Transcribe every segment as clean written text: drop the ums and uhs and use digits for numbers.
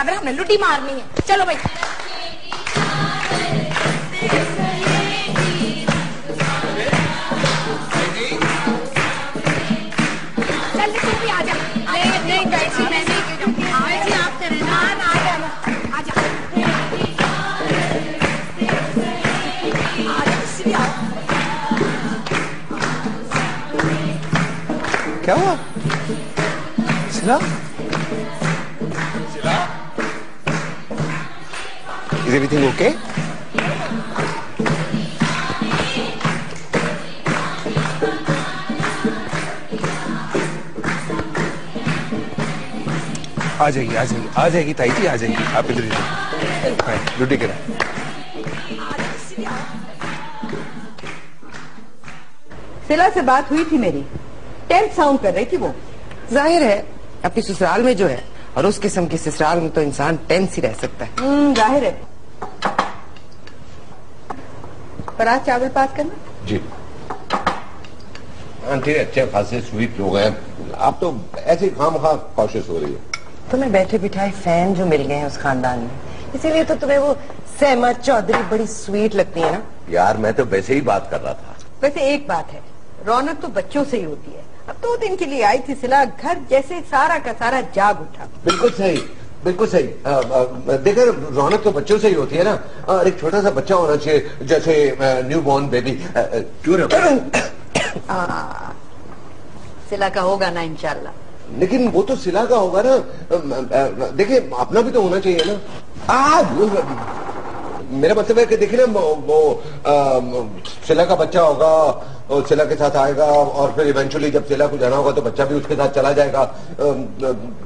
अगर हमने लुड्डी मारनी है। चलो भाई चल तू भी आ जा। नहीं कैसी मैं नहीं आप करें ना आ जाना आ जा क्या हुआ सिला? Is everything okay? आ जाएगी ताई जी, आ जाएगी। आप इधर इधर ड्यूटी करें। सिला से बात हुई थी मेरी, टेंथ साउंड कर रही थी वो। जाहिर है अपनी ससुराल में जो है, और उस किस्म की ससुराल में तो इंसान टेंस ही रह सकता है। जाहिर है। परात चावल पास करना जी। आंटी अच्छे खासे स्वीट लोग हैं, आप तो ऐसे खामखा कॉशियस हो रही है। तुम्हें बैठे बिठाए फैन जो मिल गए हैं उस खानदान में, इसीलिए तो तुम्हें वो सहमत चौधरी बड़ी स्वीट लगती है ना। यार मैं तो वैसे ही बात कर रहा था। वैसे एक बात है, रौनक तो बच्चों से ही होती है। अब 2 दिन के लिए आई थी सिला, घर जैसे सारा का सारा जाग उठा। बिल्कुल सही, बिल्कुल सही। देखिए रौनक तो बच्चों से ही होती है ना, और एक छोटा सा बच्चा होना चाहिए जैसे न्यू बॉर्न बेबी। सिला का होगा ना इंशाल्लाह। लेकिन वो तो सिला का होगा ना, देखिए अपना भी तो होना चाहिए ना। मेरा मतलब है कि देखिए ना वो सिला का बच्चा होगा और सिला के साथ आएगा, और फिर इवेंचुअली जब सिला को जाना होगा तो बच्चा भी उसके साथ चला जाएगा।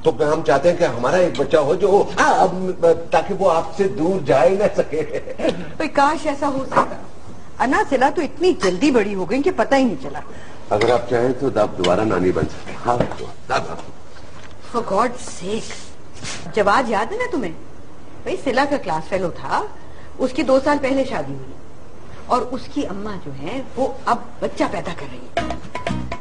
तो हम चाहते हैं कि हमारा एक बच्चा हो जो ताकि वो आपसे दूर जा ही ना सके। तो काश ऐसा हो सकता। अन्ना सिला तो इतनी जल्दी बड़ी हो गई कि पता ही नहीं चला। अगर आप चाहें तो आप दोबारा नानी बन सकते। हाँ फॉर गॉड सेक। जवाब याद है ना तुम्हें? भाई सिला का क्लास फेलो था, उसकी 2 साल पहले शादी हुई, और उसकी अम्मा जो है वो अब बच्चा पैदा कर रही है।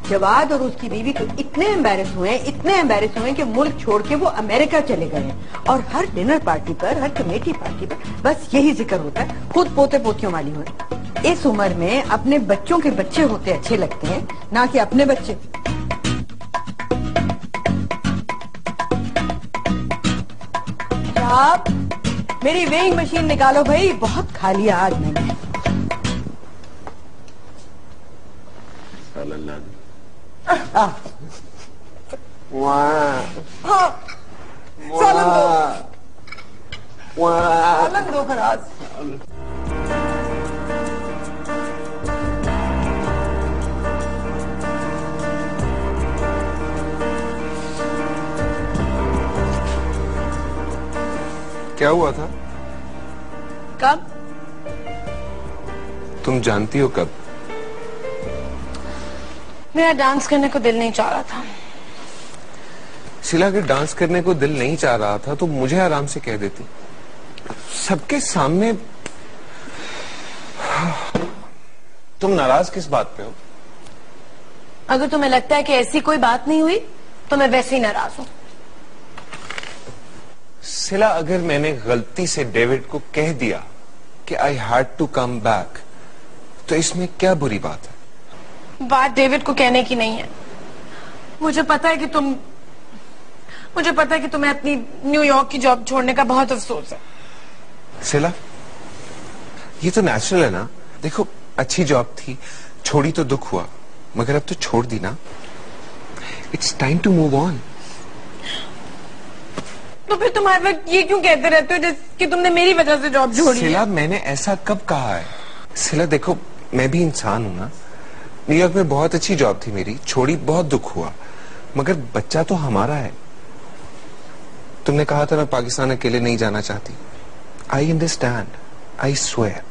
जवाद और उसकी बीवी तो इतने एम्बैरेस हुए कि मुल्क छोड़ के वो अमेरिका चले गए। और हर डिनर पार्टी पर, हर कमेटी पार्टी पर बस यही जिक्र होता है, खुद पोते पोतियों वाली हो। इस उम्र में अपने बच्चों के बच्चे होते अच्छे लगते हैं, ना कि अपने बच्चे। आप मेरी वेइंग मशीन निकालो भाई, बहुत खा लिया आज मैंने। सालन दो फिर आज। क्या हुआ था? कब? तुम जानती हो कब? मेरा डांस करने को दिल नहीं चाह रहा था। शिला अगर डांस करने को दिल नहीं चाह रहा था तो मुझे आराम से कह देती, सबके सामने। तुम नाराज किस बात पे हो? अगर तुम्हें लगता है कि ऐसी कोई बात नहीं हुई तो मैं वैसे ही नाराज हूं। सिला अगर मैंने गलती से डेविड को कह दिया कि I had to come back, तो इसमें क्या बुरी बात है? बात डेविड को कहने की नहीं है। मुझे पता है कि तुम्हें अपनी न्यूयॉर्क की जॉब छोड़ने का बहुत अफसोस है। सिला ये तो नेचुरल है ना। देखो अच्छी जॉब थी, छोड़ी तो दुख हुआ, मगर अब तो छोड़ दी ना। It's time to move on. तो फिर तुम हर वक्त ये क्यों कहते रहते हो जैसे कि तुमने मेरी वजह से जॉब छोड़ी है? सिला मैंने ऐसा कब कहा है? सिला देखो मैं भी इंसान हूं ना। न्यूयॉर्क में बहुत अच्छी जॉब थी मेरी, छोड़ी बहुत दुख हुआ, मगर बच्चा तो हमारा है। तुमने कहा था मैं पाकिस्तान अकेले नहीं जाना चाहती। I understand, I swear.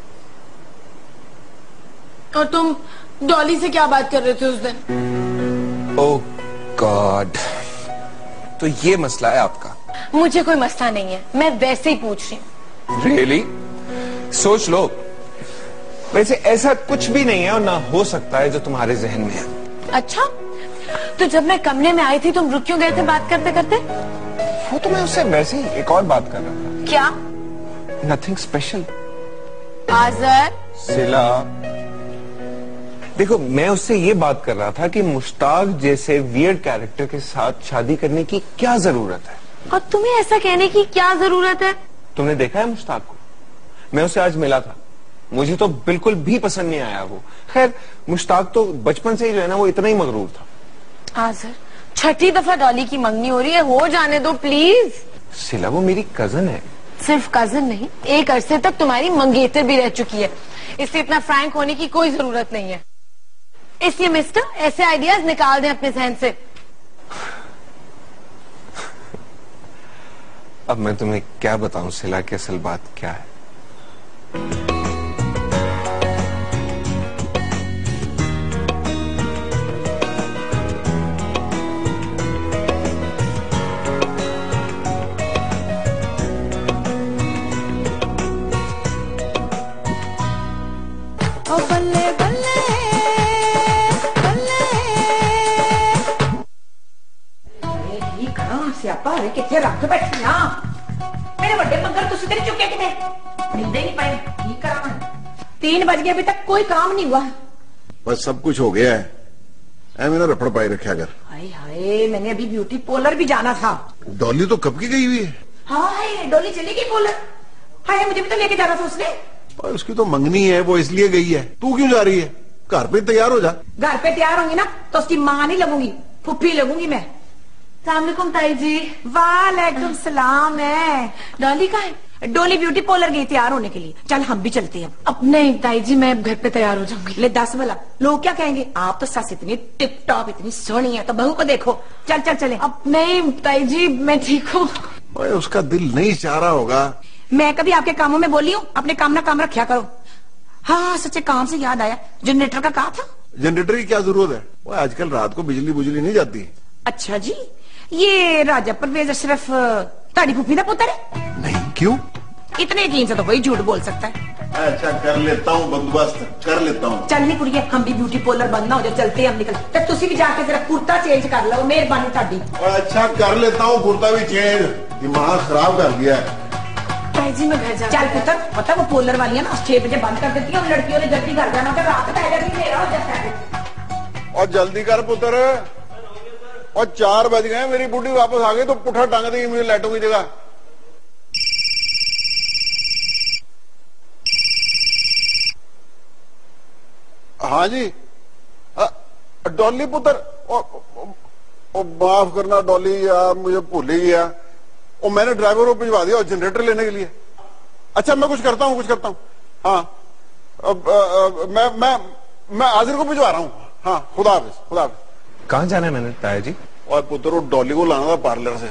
और तुम डॉली से क्या बात कर रहे थे उस दिन? ओह गॉड, तो ये मसला है आपका? मुझे कोई मसला नहीं है, मैं वैसे ही पूछ रही हूँ। रियली? सोच लो, वैसे ऐसा कुछ भी नहीं है और ना हो सकता है जो तुम्हारे जहन में है। अच्छा, तो जब मैं कमरे में आई थी तुम रुक क्यों गए थे बात करते करते? वो तो मैं उससे वैसे ही एक और बात कर रहा था। क्या? Nothing special. आजर, सिला, देखो मैं उससे ये बात कर रहा था कि मुश्ताक जैसे वियर्ड कैरेक्टर के साथ शादी करने की क्या जरूरत है। और तुम्हें ऐसा कहने की क्या जरूरत है? तुमने देखा है मुश्ताक को? मैं उससे आज मिला था, मुझे तो बिल्कुल भी पसंद नहीं आया वो। खैर मुश्ताक तो बचपन से ही जो है ना वो इतना ही मगरूर था। आजर, छठी दफा डॉली की मंगनी हो रही है, हो जाने दो प्लीज। सिला वो मेरी कजन है। सिर्फ कजन नहीं, एक अरसे तक तुम्हारी मंगेतर भी रह चुकी है, इसलिए इतना फ्रैंक होने की कोई जरूरत नहीं है। इसलिए मिस्टर, ऐसे आइडियाज निकाल दें अपने जहन से। अब मैं तुम्हें क्या बताऊं सिला की असल बात क्या है। बल्ले बल्ले बल्ले ठीक हाँ सियापा अरे कितने रख बैठी ना मेरे बड़े मगर तुसी तेरे चुके कितने मिलते नहीं पाए। ठीक करा मैं 3 बज गए अभी तक कोई काम नहीं हुआ। बस सब कुछ हो गया है, ऐ मेरा रफड़ पाई रखा कर। हाय हाय मैंने अभी ब्यूटी पार्लर भी जाना था। डॉली तो कब की गई हुई है। हाय डोली चली गई पार्लर। हाय मुझे भी तो लेके जाना था उसने। और उसकी तो मंगनी है, वो इसलिए गई है। तू क्यों जा रही है? घर पे तैयार हो जा। घर पे तैयार होंगी ना तो उसकी माँ नहीं लगूंगी, फुफ्फी लगूंगी मैं। सलामकुम ताई जी। वालेकुम सलाम है। डॉली का है? डोली ब्यूटी पार्लर गई तैयार होने के लिए। चल हम भी चलते हैं। अब नहीं ताई जी, मैं घर पे तैयार हो जाऊंगी। ले 10 वाला लोग क्या कहेंगे, आप तो सस इतनी टिप टॉप इतनी सोहनी है, तो बहू को देखो। चल चल चले। अब नहीं ताई जी, मैं ठीक हूँ। ओए उसका दिल नहीं चाह रहा होगा। मैं कभी आपके कामों में बोली हूँ? अपने काम ना काम रखा करो। हाँ सच्चे काम से याद आया, जनरेटर का कहा था। जनरेटर की क्या जरूरत है? वो आजकल रात को बिजली बुजली नहीं जाती। अच्छा जी, ये राजा परवेज अशरफ ताड़ी फूफी का पुत्र है? नहीं, क्यों? इतने यकीन से तो कोई झूठ बोल सकता है। अच्छा कर लेता हूँ, बंदोबस्त कर लेता हूँ। चल नहीं कुड़िए, हम भी ब्यूटी पार्लर बंद ना हो जाए, चलते हैं हम निकल। तो तुसी भी जाके जरा कुर्ता चेंज कर लो, मेहरबानी ताड़ी। अच्छा कर लेता हूँ, कुर्ता भी चेंज। दिमाग खराब कर दिया है। ताई जी मैं घर जा। चल पुत्र, पता वो पार्लर वाली है ना 6 बजे बंद कर देती है, और लड़कियों ने जल्दी घर जाना, तो रात पै जाती मेरा हो जाता है। और जल्दी कर पुत्र, और 4 बज गए, मेरी बूढ़ी वापस आ गई तो पुट्ठा टांग देगी मुझे लाइटों की जगह। हाँ जी डॉली पुत्र, माफ करना डॉली यार, मुझे भूल ही गया। और मैंने ड्राइवर को भिजवा दिया और जनरेटर लेने के लिए। अच्छा मैं कुछ करता हूँ। हाँ मैं आजिर को भिजवा रहा हूँ। हाँ खुदा हाफिज। कहाँ जाना है मैंने ताया जी? और पुत्र वो डॉली को लाना था पार्लर से,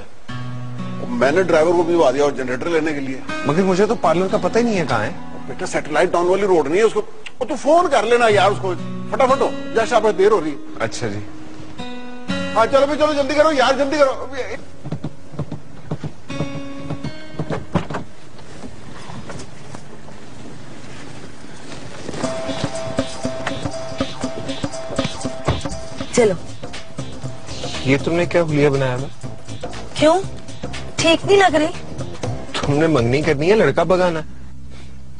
मैंने ड्राइवर को भिजवा दिया और जनरेटर लेने के लिए। मगर मुझे तो पार्लर का पता ही नहीं है कहाँ है। बेटा सैटेलाइट टाउन वाली रोड नहीं है उसको, तो फोन कर लेना यार उसको, फटाफट हो जैसे आप देर हो रही। अच्छा जी। हाँ चलो भी चलो, जल्दी करो यार, जल्दी करो। चलो। ये तुमने क्या हुलिया बनाया था? क्यों, ठीक नहीं लग रही? तुमने मंगनी करनी है, लड़का भगाना?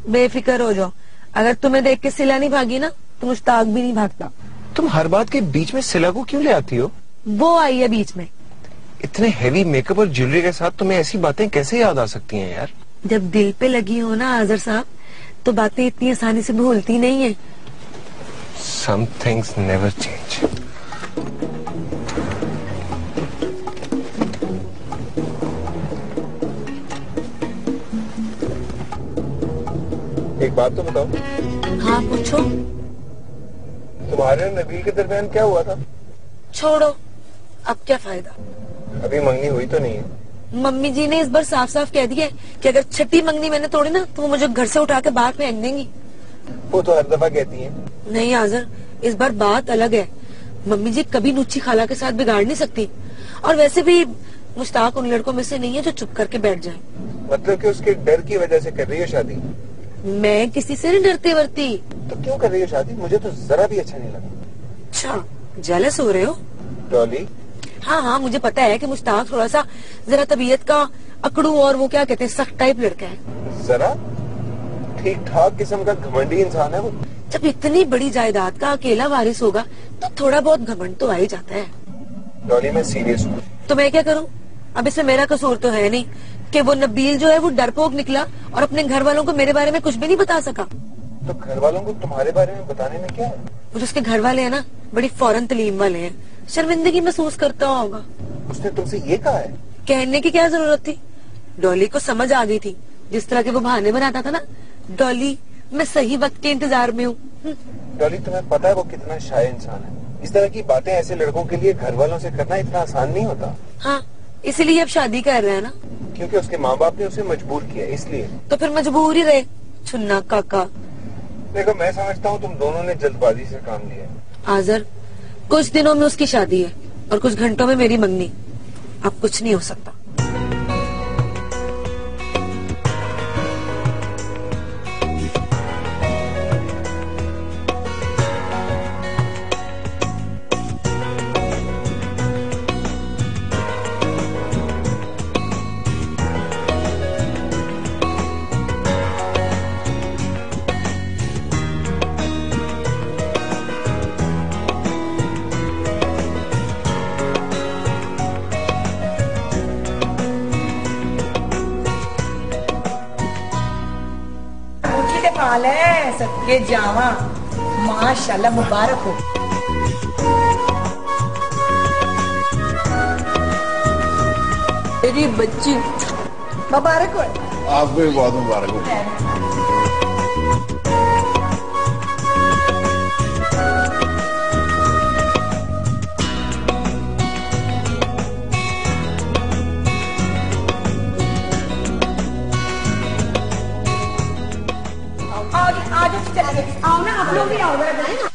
बेफिक्र हो जाओ, अगर तुम्हें देख के सिला नहीं भागी ना तो मुश्ताक भी नहीं भागता। तुम हर बात के बीच में सिला को क्यों ले आती हो? वो आई है बीच में। इतने हेवी मेकअप और ज्वेलरी के साथ तुम्हें ऐसी बातें कैसे याद आ सकती हैं यार? जब दिल पे लगी हो ना आजर साहब, तो बातें इतनी आसानी से भूलती नहीं है। Some things never change. एक बात तो बताओ। हाँ पूछो। तुम्हारे और नबील के दरमियान क्या हुआ था? छोड़ो, अब क्या फायदा। अभी मंगनी हुई तो नहीं है? मम्मी जी ने इस बार साफ साफ कह दिया है कि अगर छठी मंगनी मैंने तोड़ी ना तो वो मुझे घर से उठा के बाहर फेंक देंगी। वो तो हर दफा कहती है। नहीं आजर, इस बार बात अलग है। मम्मी जी कभी नुच्छी खाला के साथ बिगाड़ नहीं सकती, और वैसे भी मुश्ताक उन लड़कों में से नहीं है जो चुप करके बैठ जाए। मतलब कि उसके डर की वजह से कर रही हो शादी? मैं किसी से नहीं डरती वरती। तो क्यों कर रही हो शादी? मुझे तो जरा भी अच्छा नहीं लगा। अच्छा, जेलस हो रहे हो? डॉली हाँ हाँ, मुझे पता है कि मुश्ताक थोड़ा सा जरा तबीयत का अकड़ू और वो क्या कहते हैं सख्त टाइप लड़का है। जरा ठीक ठाक किस्म का घमंडी इंसान है वो। जब इतनी बड़ी जायदाद का अकेला वारिस होगा तो थोड़ा बहुत घमंड तो आ ही जाता है। डॉली मैं सीरियस हूँ। तो मैं क्या करूँ? अब इसमें मेरा कसूर तो है नहीं कि वो नबील जो है वो डरपोक निकला और अपने घर वालों को मेरे बारे में कुछ भी नहीं बता सका। तो घर वालों को तुम्हारे बारे में बताने में क्या है? वो जो उसके घर वाले हैं ना, बड़ी फौरन तलीम वाले हैं, शर्मिंदगी महसूस करता होगा। उसने तुमसे ये कहा है? कहने की क्या जरूरत थी? डॉली को समझ आ गई थी, जिस तरह के वो बहाने बनाता था ना, डॉली मैं सही वक्त के इंतजार में हूँ। डॉली तुम्हें पता है वो कितना शाय इंसान है। इस तरह की बातें ऐसे लड़कों के लिए घर वालों से करना इतना आसान नहीं होता। हाँ, इसीलिए अब शादी कर रहे हैं ना। क्योंकि उसके माँ बाप ने उसे मजबूर किया, इसलिए। तो फिर मजबूर ही रहे छुन्ना काका। देखो मैं समझता हूँ तुम दोनों ने जल्दबाजी से काम लिया। आजर, कुछ दिनों में उसकी शादी है और कुछ घंटों में मेरी मंगनी। अब कुछ नहीं हो सकता। सदके जावा, माशाल्लाह, मुबारक हो। मेरी बच्ची मुबारक हो। आपको भी बहुत मुबारक हो। आओ ना, आप लोग भी आओ, जरा जाए ना।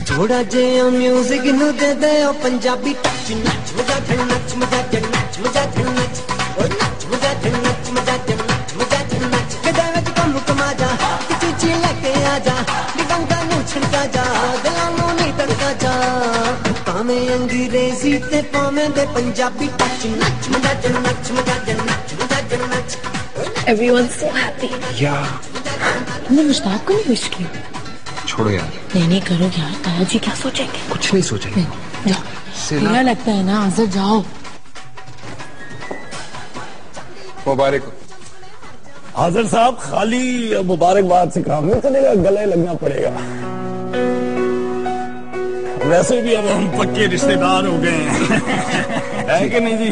थोड़ा जे म्यूजिक नु दे दे ओ पंजाबी टच, नच मजा धन नच मजा धन नच मजा धन नच, ओ नच मजा धन नच मजा धन नच मजा धन नच, कदे विच कम कमा जा, चीची लेके आ जा, दिगंगा नु छड़का जा, दिलां नु नी तड़का जा, पावे अंग्रेजी ते पावे दे पंजाबी टच, नच मजा धन नच मजा धन नच मजा धन नच। Everyone's so happy. यार तुमने मुश्ताक को नहीं विश किया? छोड़ो यार। नहीं करो यार, ताया जी क्या सोचेंगे? कुछ नहीं सोचेंगे। बुरा लगता है ना। आजर जाओ। मुबारक हो। आजर साहब, खाली मुबारकबाद से काम नहीं चलेगा, गले लगना पड़ेगा। वैसे भी अब हम पक्के रिश्तेदार हो गए हैं। है कि नहीं जी?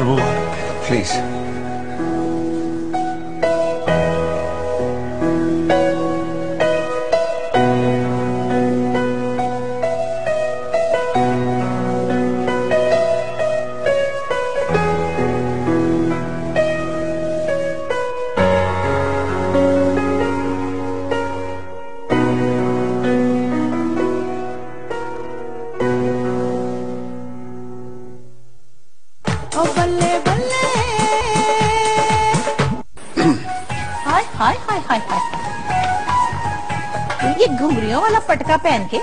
वो प्लीज। बल्ले बल्ले, हाय हाय हाय हाय हाय, ये घुंघरियों वाला पटका पहन के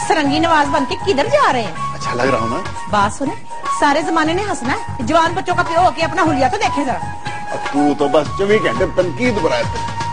सरंगी नवाज बन के किधर जा रहे हैं? अच्छा लग रहा हूँ ना? बात सुने, सारे जमाने ने हंसना है, जवान बच्चों का प्यो होके अपना हुलिया तो देखे जरा। तू तो बस 24 घंटे तनकीद बनाए थे।